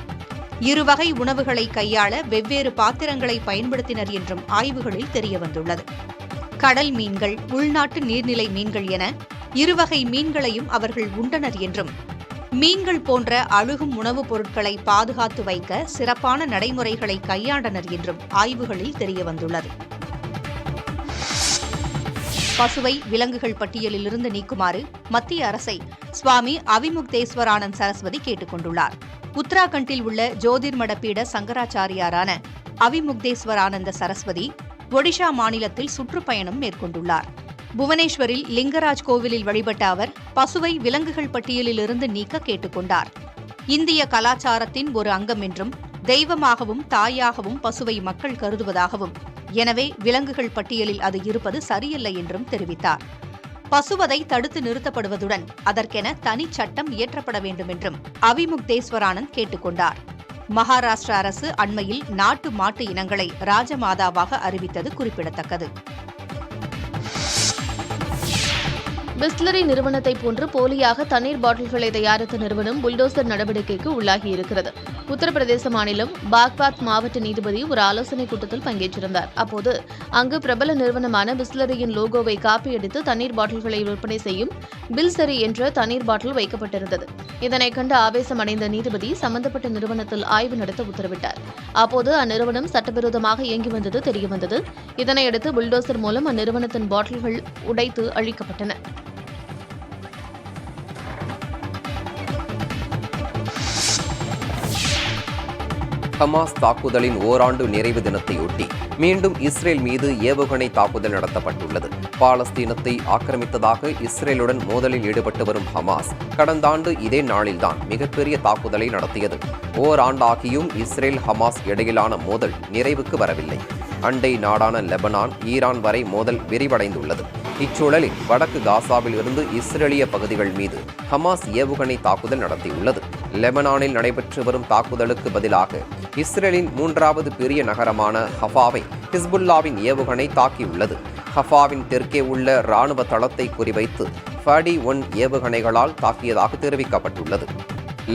Speaker 5: இருவகை உணவுகளை கையாள வெவ்வேறு பாத்திரங்களை பயன்படுத்தினர் என்றும் ஆய்வுகளில் தெரியவந்துள்ளது. கடல் மீன்கள், உள்நாட்டு நீர்நிலை மீன்கள் என இருவகை மீன்களையும் அவர்கள் உண்டனர் என்றும் மீன்கள் போன்ற அழுகும் உணவுப் பொருட்களை பாதுகாத்து வைக்க சிறப்பான நடைமுறைகளை கையாண்டனர் என்றும் ஆய்வுகளில் தெரியவந்துள்ளது. பசுவை விலங்குகள் பட்டியலிலிருந்து நீக்குமாறு மத்திய அரசை சுவாமி அவிமுக்தேஸ்வரானந்த் சரஸ்வதி கேட்டுக் கொண்டுள்ளார். உத்தராகண்டில் உள்ள ஜோதிர்மட பீட சங்கராச்சாரியாரான அவிமுக்தேஸ்வரானந்த சரஸ்வதி ஒடிஷா மாநிலத்தில் சுற்றுப்பயணம் மேற்கொண்டுள்ளார். புவனேஸ்வரில் லிங்கராஜ் கோவிலில் வழிபட்ட அவர் பசுவை விலங்குகள் பட்டியலிலிருந்து நீக்க கேட்டுக் கொண்டார். இந்திய கலாச்சாரத்தின் ஒரு அங்கம் என்றும் தெய்வமாகவும் தாயாகவும் பசுவை மக்கள் கருதுவதாகவும், எனவே விலங்குகள் பட்டியலில் அது இருப்பது சரியல்ல என்றும் தெரிவித்தார். பசுவதை தடுத்து நிறுத்தப்படுவதுடன் அதற்கென தனி சட்டம் இயற்றப்பட வேண்டும் என்றும் அவிமுக்தேஸ்வரானந்த் கேட்டுக் கொண்டார். மகாராஷ்டிரா அரசு அண்மையில் நாட்டு மாட்டு இனங்களை ராஜமாதாவாக அறிவித்தது குறிப்பிடத்தக்கது.
Speaker 3: பிஸ்லரி நிறுவனத்தை போன்று போலியாக தண்ணீர் பாட்டில்களை தயாரித்த நிறுவனம் புல்டோசர் நடவடிக்கைக்கு உள்ளாகியிருக்கிறது. உத்தரப்பிரதேச மாநிலம் பாக்பாத் மாவட்ட நீதிபதி ஒரு ஆலோசனைக் கூட்டத்தில் பங்கேற்றிருந்தார். அப்போது அங்கு பிரபல நிறுவனமான பிஸ்லரியின் லோகோவை காப்பியடித்து தண்ணீர் பாட்டில்களை விற்பனை செய்யும் பில்சரி என்ற தண்ணீர் பாட்டில் வைக்கப்பட்டிருந்தது. இதனை கண்டு ஆவேசம் அடைந்த நீதிபதி சம்பந்தப்பட்ட நிறுவனத்தில் ஆய்வு நடத்த உத்தரவிட்டார். அப்போது அந்நிறுவனம் சட்டவிரோதமாக இயங்கி வந்தது தெரியவந்தது. இதனையடுத்து புல்டோசர் மூலம் அந்நிறுவனத்தின் பாட்டில்கள் உடைத்து அழிக்கப்பட்டன.
Speaker 2: ஹமாஸ் தாக்குதலின் ஓராண்டு நிறைவு தினத்தையொட்டி மீண்டும் இஸ்ரேல் மீது ஏவுகணை தாக்குதல் நடத்தப்பட்டுள்ளது. பாலஸ்தீனத்தை ஆக்கிரமித்ததாக இஸ்ரேலுடன் மோதலில் ஈடுபட்டு வரும் ஹமாஸ் கடந்த ஆண்டு இதே நாளில்தான் மிகப்பெரிய தாக்குதலை நடத்தியது. ஓராண்டாகியும் இஸ்ரேல் ஹமாஸ் இடையிலான மோதல் நிறைவுக்கு வரவில்லை. அண்டை நாடான லெபனான், ஈரான் வரை மோதல் விரிவடைந்துள்ளது. இச்சூழலில் வடக்கு காசாவில் இருந்து இஸ்ரேலிய பகுதிகள் மீது ஹமாஸ் ஏவுகணை தாக்குதல் நடத்தியுள்ளது. லெபனானில் நடைபெற்று வரும் தாக்குதலுக்கு பதிலாக இஸ்ரேலின் 3வது பெரிய நகரமான ஹஃபாவை ஹிஸ்புல்லாவின் ஏவுகணை தாக்கியுள்ளது. ஹஃபாவின் தெற்கே உள்ள இராணுவ தளத்தை குறிவைத்து ஃபடி-1 ஏவுகணைகளால் தாக்கியதாக தெரிவிக்கப்பட்டுள்ளது.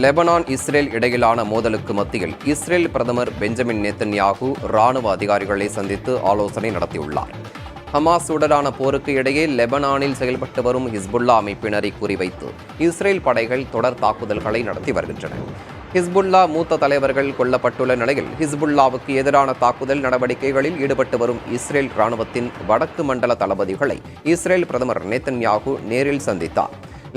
Speaker 2: லெபனான் இஸ்ரேல் இடையிலான மோதலுக்கு மத்தியில் இஸ்ரேல் பிரதமர் பெஞ்சமின் நேத்தன்யாகு இராணுவ அதிகாரிகளை சந்தித்து ஆலோசனை நடத்தியுள்ளார். ஹமாஸுடனான போருக்கு இடையே லெபனானில் செயல்பட்டு வரும் ஹிஸ்புல்லா அமைப்பினரை குறிவைத்து இஸ்ரேல் படைகள் தொடர் தாக்குதல்களை நடத்தி வருகின்றன. ஹிஸ்புல்லா மூத்த தலைவர்கள் கொல்லப்பட்டுள்ள நிலையில் ஹிஸ்புல்லாவுக்கு எதிரான தாக்குதல் நடவடிக்கைகளில் ஈடுபட்டு வரும் இஸ்ரேல் இராணுவத்தின் வடக்கு மண்டல தளபதிகளை இஸ்ரேல் பிரதமர் நேத்தன்யாகு நேரில் சந்தித்தார்.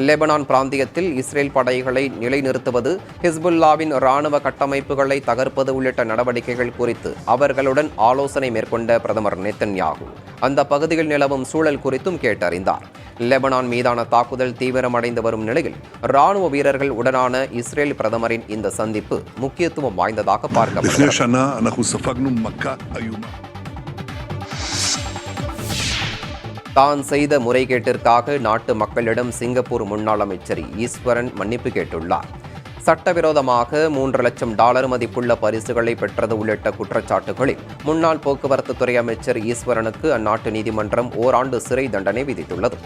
Speaker 2: லெபனான் பிராந்தியத்தில் இஸ்ரேல் படைகளை நிலைநிறுத்துவது, ஹிஸ்புல்லாவின் இராணுவ கட்டமைப்புகளை தகர்ப்பது உள்ளிட்ட நடவடிக்கைகள் குறித்து அவர்களுடன் ஆலோசனை மேற்கொண்ட பிரதமர் நேத்தன்யாகு அந்த பகுதியில் நிலவும் சூழல் குறித்தும் கேட்டறிந்தார். லெபனான் மீதான தாக்குதல் தீவிரமடைந்து வரும் நிலையில் இராணுவ வீரர்கள் உடனான இஸ்ரேல் பிரதமரின் இந்த சந்திப்பு முக்கியத்துவம் வாய்ந்ததாக பார்க்கப்படுகிறது. தான் செய்த முறைகேட்டிற்காக நாட்டு மக்களிடம் சிங்கப்பூர் முன்னாள் அமைச்சர் ஈஸ்வரன் மன்னிப்பு கேட்டுள்ளார். சட்டவிரோதமாக $3 லட்சம் மதிப்புள்ள பரிசுகளை பெற்றது உள்ளிட்ட குற்றச்சாட்டுகளில் முன்னாள் போக்குவரத்து துறை அமைச்சர் ஈஸ்வரனுக்கு அந்நாட்டு நீதிமன்றம் ஓராண்டு சிறை தண்டனை விதித்துள்ளது.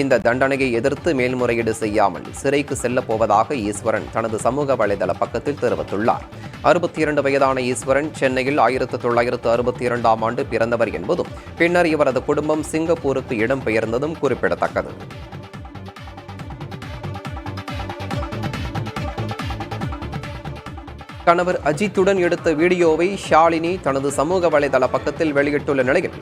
Speaker 2: இந்த தண்டனையை எதிர்த்து மேல்முறையீடு செய்யாமல் சிறைக்கு செல்லப் போவதாக ஈஸ்வரன் தனது சமூக வலைதள பக்கத்தில் தெரிவித்துள்ளார். 62 வயதான ஈஸ்வரன் சென்னையில் 1962ஆம் ஆண்டு பிறந்தவர் என்பதும் பின்னர் இவரது குடும்பம் சிங்கப்பூருக்கு இடம்பெயர்ந்ததும் குறிப்பிடத்தக்கது. கணவர் அஜித்துடன் எடுத்த வீடியோவை ஷாலினி தனது சமூக வலைதள பக்கத்தில் வெளியிட்டுள்ள நிலையில்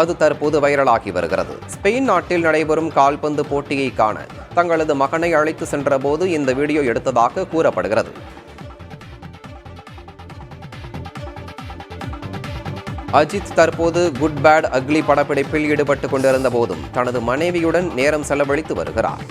Speaker 2: அது தற்போது வைரலாகி வருகிறது. ஸ்பெயின் நாட்டில் நடைபெறும் கால்பந்து போட்டியை காண தங்களது மகனை அழைத்து சென்றபோது இந்த வீடியோ எடுத்ததாக கூறப்படுகிறது. அஜித் தற்போது குட் பேட் அக்லி படப்பிடிப்பில் ஈடுபட்டு கொண்டிருந்த போதும் தனது மனைவியுடன் நேரம் செலவழித்து வருகிறார்.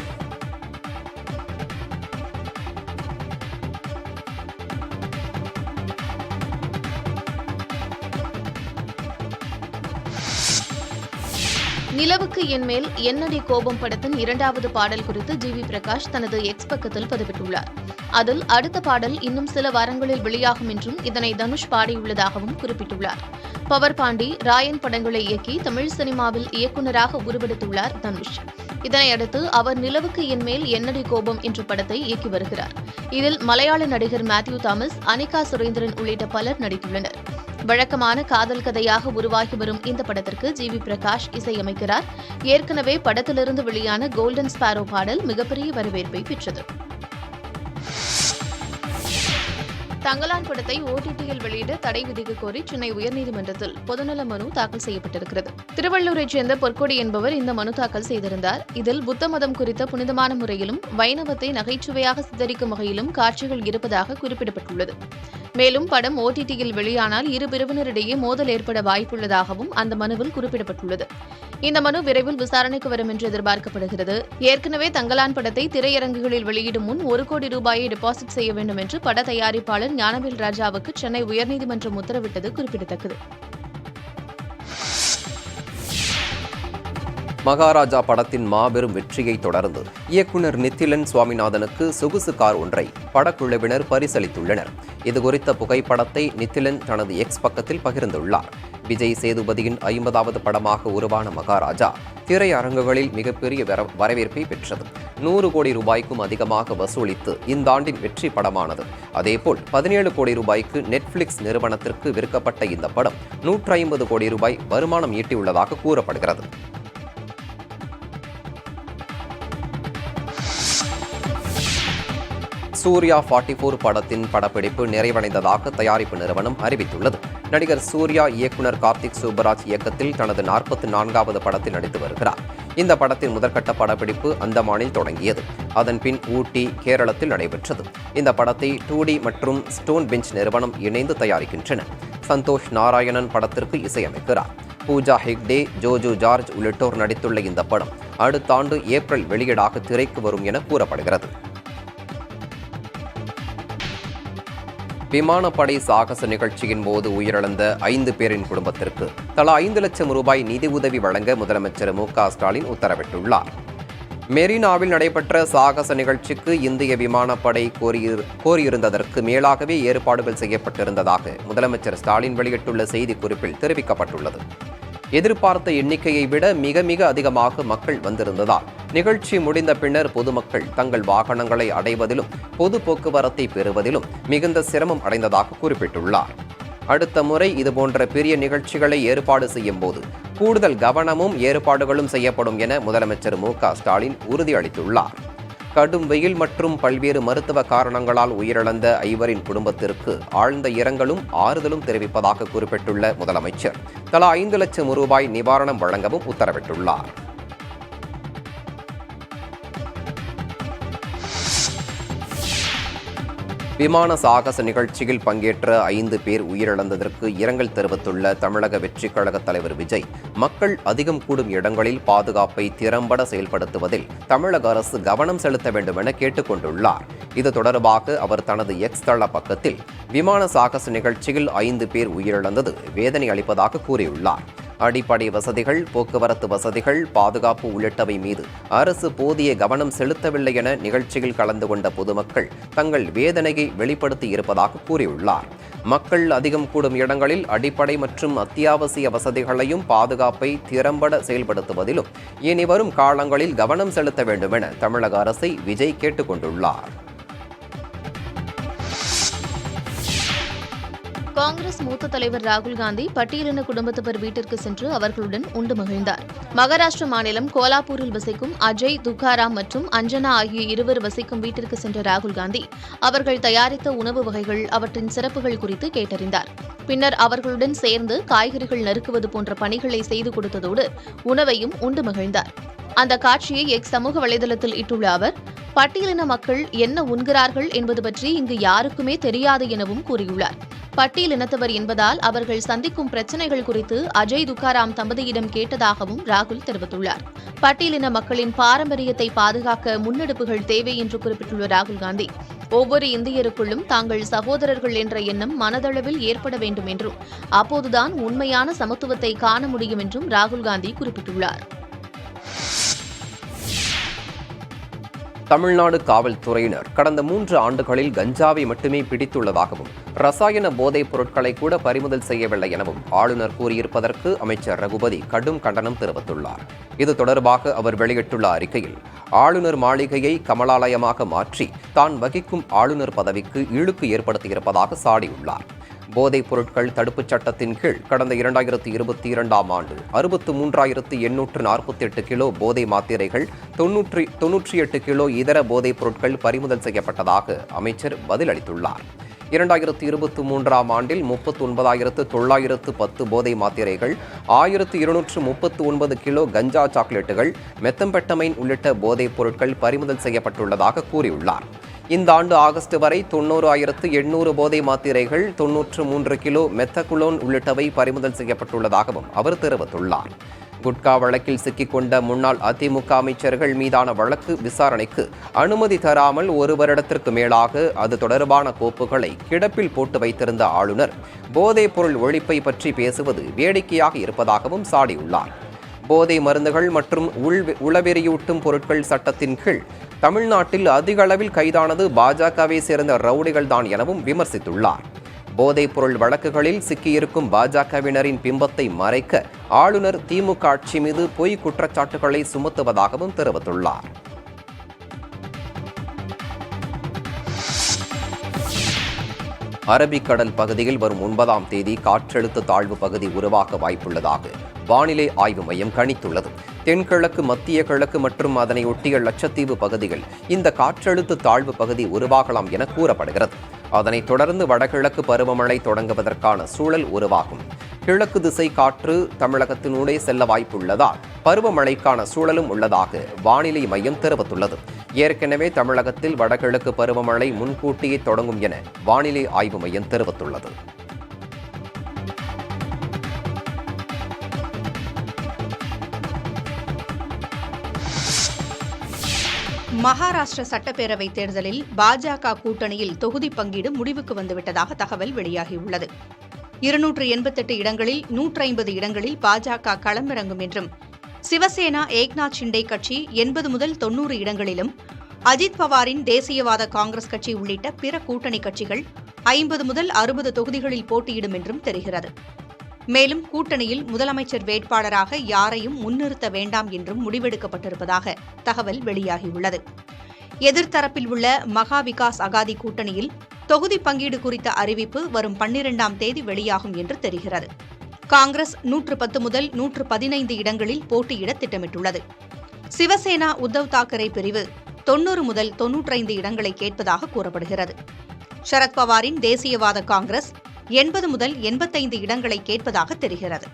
Speaker 3: நிலவுக்கு என்மேல் என்னடி கோபம் படத்தின் 2வது பாடல் குறித்து ஜிவி பிரகாஷ் தனது எக்ஸ் பக்கத்தில் பதிவிட்டுள்ளார். அதில் அடுத்த பாடல் இன்னும் சில வாரங்களில் வெளியாகும் என்றும் இதனை தனுஷ் பாடியுள்ளதாகவும் குறிப்பிட்டுள்ளார். பவர் பாண்டி, ராயன் படங்களை இயக்கி தமிழ் சினிமாவில் இயக்குநராக உருவெடுத்துள்ளார் தனுஷ். இதனையடுத்து அவர் நிலவுக்கு என் மேல் என்னடி கோபம் என்ற படத்தை இயக்கி வருகிறார். இதில் மலையாள நடிகர் மேத்யூ தாமஸ், அனிகா சுரேந்திரன் உள்ளிட்ட பலர் நடித்துள்ளனர். வழக்கமான காதல் கதையாக உருவாகி வரும் இந்த படத்திற்கு ஜி.வி. பிரகாஷ் இசையமைக்கிறார். ஏற்கனவே படத்திலிருந்து வெளியான கோல்டன் ஸ்பாரோ பாடல் மிகப்பெரிய வரவேற்பை பெற்றது. தங்கலான் படத்தை OTT-யில் வெளியிட தடை விதிக்க கோரி சென்னை உயர்நீதிமன்றத்தில் பொதுநல மனு தாக்கல் செய்யப்பட்டிருக்கிறது. திருவள்ளூரைச் சேர்ந்த பொற்கொடி என்பவர் இந்த மனு தாக்கல் செய்திருந்தார். இதில் புத்த மதம் குறித்த புனிதமான முறையிலும் வைணவத்தை நகைச்சுவையாக சித்தரிக்கும் வகையிலும் காட்சிகள் இருப்பதாக குறிப்பிடப்பட்டுள்ளது. மேலும் படம் OTT-யில் வெளியானால் இரு பிரிவினரிடையே மோதல் ஏற்பட வாய்ப்புள்ளதாகவும் அந்த மனுவில் குறிப்பிடப்பட்டுள்ளது. இந்த மனு விரைவில் விசாரணைக்கு வரும் என்று எதிர்பார்க்கப்படுகிறது. ஏற்கனவே தங்கலான் படத்தை திரையரங்குகளில் வெளியிடும் முன் 1 கோடி ரூபாயை டெபாசிட் செய்ய வேண்டும் என்று பட தயாரிப்பாளர் ஞானவேல் ராஜாவுக்கு சென்னை உயர்நீதிமன்றம் உத்தரவிட்டது குறிப்பிடத்தக்கது.
Speaker 2: மகாராஜா படத்தின் மாபெரும் வெற்றியை தொடர்ந்து இயக்குனர் நித்திலன் சுவாமிநாதனுக்கு சொகுசு கார் ஒன்றை படக்குழுவினர் பரிசளித்துள்ளனர். இதுகுறித்த புகைப்படத்தை நித்திலன் தனது எக்ஸ் பக்கத்தில் பகிர்ந்துள்ளார். விஜய் சேதுபதியின் 50வது படமாக உருவான மகாராஜா திரையரங்குகளில் மிகப்பெரிய வரவேற்பை பெற்றது. 100 கோடி ரூபாய்க்கும் அதிகமாக வசூலித்து இந்த ஆண்டின் வெற்றி படமானது. அதேபோல் 17 கோடி ரூபாய்க்கு நெட்ஃபிளிக்ஸ் நிறுவனத்திற்கு விற்கப்பட்ட இந்த படம் 150 கோடி ரூபாய் வருமானம் ஈட்டியுள்ளதாக கூறப்படுகிறது. சூர்யா 44 படத்தின் படப்பிடிப்பு நிறைவடைந்ததாக தயாரிப்பு நிறுவனம் அறிவித்துள்ளது. நடிகர் சூர்யா இயக்குனர் கார்த்திக் சுப்பராஜ் இயக்கத்தில் தனது 44வது படத்தில் நடித்து வருகிறார். இந்த படத்தின் முதற்கட்ட படப்பிடிப்பு அந்தமானில் தொடங்கியது. அதன்பின் ஊட்டி, கேரளத்தில் நடைபெற்றது. இந்த படத்தை 2D மற்றும் ஸ்டோன் பெஞ்ச் நிறுவனம் இணைந்து தயாரிக்கின்றன. சந்தோஷ் நாராயணன் படத்திற்கு இசையமைக்கிறார். பூஜா ஹெக்டே, ஜோஜோ ஜார்ஜ் உள்ளிட்டோர் நடித்துள்ள இந்த படம் அடுத்த ஆண்டு ஏப்ரல் வெளியீடாக திரைக்கு வரும் என கூறப்படுகிறது. விமானப்படை சாகச நிகழ்ச்சியின் போது உயிரிழந்த 5 பேரின் குடும்பத்திற்கு தலா 5 லட்சம் ரூபாய் நிதி உதவி வழங்க முதலமைச்சர் மு.க. ஸ்டாலின் உத்தரவிட்டுள்ளார். மெரினாவில் நடைபெற்ற சாகச நிகழ்ச்சிக்கு இந்திய விமானப்படை கோரியிருந்ததற்கு மேலாகவே ஏற்பாடுகள் செய்யப்பட்டிருந்ததாக முதலமைச்சர் ஸ்டாலின் வெளியிட்டுள்ள செய்திக்குறிப்பில் தெரிவிக்கப்பட்டுள்ளது. எதிர்பார்த்த எண்ணிக்கையை விட மிக அதிகமாக மக்கள் வந்திருந்ததால் நிகழ்ச்சி முடிந்த பின்னர் பொதுமக்கள் தங்கள் வாகனங்களை அடைவதிலும் பொது போக்குவரத்தை பெறுவதிலும் மிகுந்த சிரமம் அடைந்ததாக குறிப்பிட்டுள்ளார். அடுத்த முறை இதுபோன்ற பெரிய நிகழ்ச்சிகளை ஏற்பாடு செய்யும் போது கூடுதல் கவனமும் ஏற்பாடுகளும் செய்யப்படும் என முதலமைச்சர் மு.க. ஸ்டாலின் உறுதியளித்துள்ளார். கடும் வெயில் மற்றும் பல்வேறு மருத்துவ காரணங்களால் உயிரிழந்த 5 குடும்பத்திற்கு ஆழ்ந்த இரங்கலும் ஆறுதலும் தெரிவிப்பதாக குறிப்பிட்டுள்ள முதலமைச்சர் தலா 5 லட்சம் ரூபாய் நிவாரணம் வழங்கவும் உத்தரவிட்டுள்ளார். விமான சாகச நிகழ்ச்சியில் பங்கேற்ற 5 பேர் உயிரிழந்ததற்கு இரங்கல் தெரிவித்துள்ள தமிழக வெற்றிக் கழக தலைவர் விஜய், மக்கள் அதிகம் கூடும் இடங்களில் பாதுகாப்பை திறம்பட செயல்படுத்துவதில் தமிழக அரசு கவனம் செலுத்த வேண்டும் என கேட்டுக் கொண்டுள்ளார். இது தொடர்பாக அவர் தனது எக்ஸ் தள பக்கத்தில் விமான சாகச நிகழ்ச்சியில் 5 பேர் உயிரிழந்தது வேதனை அளிப்பதாக கூறியுள்ளார். அடிப்படை வசதிகள், போக்குவரத்து வசதிகள், பாதுகாப்பு உள்ளிட்டவை மீது அரசு போதிய கவனம் செலுத்தவில்லை என நிகழ்ச்சியில் கலந்து கொண்ட பொதுமக்கள் தங்கள் வேதனையை வெளிப்படுத்தி இருப்பதாக கூறியுள்ளார். மக்கள் அதிகம் கூடும் இடங்களில் அடிப்படை மற்றும் அத்தியாவசிய வசதிகளையும் பாதுகாப்பை திறம்பட செயல்படுத்துவதிலும் இனிவரும் காலங்களில் கவனம் செலுத்த வேண்டும் என தமிழக அரசை விஜய் கேட்டுக் கொண்டுள்ளார்.
Speaker 3: காங்கிரஸ் மூத்த தலைவர் ராகுல் காந்தி பட்டியலின குடும்பத்தினர் வீட்டிற்கு சென்று அவர்களுடன் உண்டு மகிழ்ந்தார். மகாராஷ்டிர மாநிலம் கோலாப்பூரில் வசிக்கும் அஜய், துக்காராம் மற்றும் அஞ்சனா ஆகிய 2 வசிக்கும் வீட்டிற்கு சென்ற ராகுல் காந்தி அவர்கள் தயாரித்த உணவு வகைகள், அவற்றின் சிறப்புகள் குறித்து கேட்டறிந்தார். பின்னர் அவர்களுடன் சேர்ந்து காய்கறிகள் நறுக்குவது போன்ற பணிகளை செய்து கொடுத்ததோடு உணவையும் உண்டு மகிழ்ந்தார். அந்த காட்சியை எக்ஸ் சமூக வலைதளத்தில் இட்டுள்ள அவர், பட்டியலின மக்கள் என்ன உண்கிறார்கள் என்பது பற்றி இங்கு யாருக்குமே தெரியாது எனவும் கூறியுள்ளார். பட்டியலினத்தவர் என்பதால் அவர்கள் சந்திக்கும் பிரச்சினைகள் குறித்து அஜய், துக்காராம் தம்பதியிடம் கேட்டதாகவும் ராகுல் தெரிவித்துள்ளார். பட்டியலின மக்களின் பாரம்பரியத்தை பாதுகாக்க முன்னெடுப்புகள் தேவை என்று குறிப்பிட்டுள்ள ராகுல் காந்தி, ஒவ்வொரு இந்தியருக்குள்ளும் தாங்கள் சகோதரர்கள் என்ற எண்ணம் மனதளவில் ஏற்பட வேண்டும் என்றும் அப்போதுதான் உண்மையான சமத்துவத்தை காண முடியும் என்றும் ராகுல் காந்தி குறிப்பிட்டுள்ளார்.
Speaker 2: தமிழ்நாடு காவல்துறையினர் கடந்த 3 ஆண்டுகளில் கஞ்சாவை மட்டுமே பிடித்துள்ளதாகவும் ரசாயன போதைப் பொருட்களை கூட பறிமுதல் செய்யவில்லை எனவும் ஆளுநர் கூறியிருப்பதற்கு அமைச்சர் ரகுபதி கடும் கண்டனம் தெரிவித்துள்ளார். இது தொடர்பாக அவர் வெளியிட்டுள்ள அறிக்கையில், ஆளுநர் மாளிகையை கமலாலயமாக மாற்றி தான் வகிக்கும் ஆளுநர் பதவிக்கு இழுக்கு ஏற்படுத்தியிருப்பதாக சாடியுள்ளார். போதைப் பொருட்கள் தடுப்புச் சட்டத்தின் கீழ் கடந்த 2022ஆம் ஆண்டு 63,848 கிலோ போதை மாத்திரைகள், 98 கிலோ இதர போதைப் பொருட்கள் பறிமுதல் செய்யப்பட்டதாக அமைச்சர் பதிலளித்துள்ளார். 2023ஆம் ஆண்டில் 39,910 போதை மாத்திரைகள், 1,239 கிலோ கஞ்சா சாக்லேட்டுகள், மெத்தம்பெட்டமைன் உள்ளிட்ட போதைப் பொருட்கள் பறிமுதல் செய்யப்பட்டுள்ளதாக கூறியுள்ளார். இந்த ஆண்டு ஆகஸ்ட் வரை 90,800 போதை மாத்திரைகள், 93 கிலோ மெத்தகுலோன் உள்ளிட்டவை பறிமுதல் செய்யப்பட்டுள்ளதாகவும் அவர் தெரிவித்துள்ளார். குட்கா வழக்கில் சிக்கிக்கொண்ட முன்னாள் அதிமுக அமைச்சர்கள் மீதான வழக்கு விசாரணைக்கு அனுமதி தராமல் 1 வருடத்திற்கு மேலாக அது தொடர்பான கோப்புகளை கிடப்பில் போட்டு வைத்திருந்த ஆளுநர் போதைப் பொருள் ஒழிப்பை பற்றி பேசுவது வேடிக்கையாக இருப்பதாகவும் சாடியுள்ளார். போதை மருந்துகள் மற்றும் உளவெறியூட்டும் பொருட்கள் சட்டத்தின் கீழ் தமிழ்நாட்டில் அதிக அளவில் கைதானது பாஜகவை சேர்ந்த ரவுடிகள் தான் எனவும் விமர்சித்துள்ளார். போதைப் பொருள் வழக்குகளில் சிக்கியிருக்கும் பாஜகவினரின் பிம்பத்தை மறைக்க ஆளுநர் திமுக ஆட்சி மீது பொய் குற்றச்சாட்டுகளை சுமத்துவதாகவும் தெரிவித்துள்ளார். அரபிக்கடல் பகுதியில் வரும் 9ஆம் தேதி காற்றழுத்த தாழ்வு பகுதி உருவாக வாய்ப்புள்ளதாக வானிலை ஆய்வு மையம் கணித்துள்ளது. தென்கிழக்கு, மத்திய கிழக்கு மற்றும் அதனை ஒட்டிய லட்சத்தீவு பகுதிகள் இந்த காற்றழுத்த தாழ்வு பகுதி உருவாகலாம் என கூறப்படுகிறது. அதனைத் தொடர்ந்து வடகிழக்கு பருவமழை தொடங்குவதற்கான சூழல் உருவாகும். கிழக்கு திசை காற்று தமிழகத்தினூடே செல்ல வாய்ப்புள்ளதால் பருவமழைக்கான சூழலும் உள்ளதாக வானிலை மையம் தெரிவித்துள்ளது. ஏற்கனவே தமிழகத்தில் வடகிழக்கு பருவமழை முன்கூட்டியே தொடங்கும் என வானிலை ஆய்வு மையம் தெரிவித்துள்ளது.
Speaker 5: மகாராஷ்டிர சட்டப்பேரவை தேர்தலில் பாஜக கூட்டணியில் தொகுதி பங்கீடு முடிவுக்கு வந்துவிட்டதாக தகவல் வெளியாகியுள்ளது. 288 இடங்களில் 150 இடங்களில் பாஜக களமிறங்கும் என்றும், சிவசேனா ஏக்நாத் ஷிண்டே கட்சி 80 முதல் 90 இடங்களிலும், அஜித் பவாரின் தேசியவாத காங்கிரஸ் கட்சி உள்ளிட்ட பிற கூட்டணி கட்சிகள் 50 முதல் 60 தொகுதிகளில் போட்டியிடும் என்றும் தெரிகிறது. மேலும் கூட்டணியில் முதலமைச்சர் வேட்பாளராக யாரையும் முன்னிறுத்த வேண்டாம் என்றும் முடிவெடுக்கப்பட்டிருப்பதாக தகவல் வெளியாகியுள்ளது. எதிர்த்தரப்பில் உள்ள மகா விகாஸ் அகாதி கூட்டணியில் தொகுதி பங்கீடு குறித்த அறிவிப்பு வரும் 12ஆம் தேதி வெளியாகும் என்று தெரிகிறது. காங்கிரஸ் 110 முதல் 115 இடங்களில் போட்டியிட திட்டமிட்டுள்ளது. சிவசேனா உத்தவ் தாக்கரே பிரிவு 90 முதல் 95 இடங்களை கேட்பதாக கூறப்படுகிறது. சரத்பவாரின் தேசியவாத காங்கிரஸ் 80 முதல் 85 இடங்களை கேட்பதாக தெரிகிறது.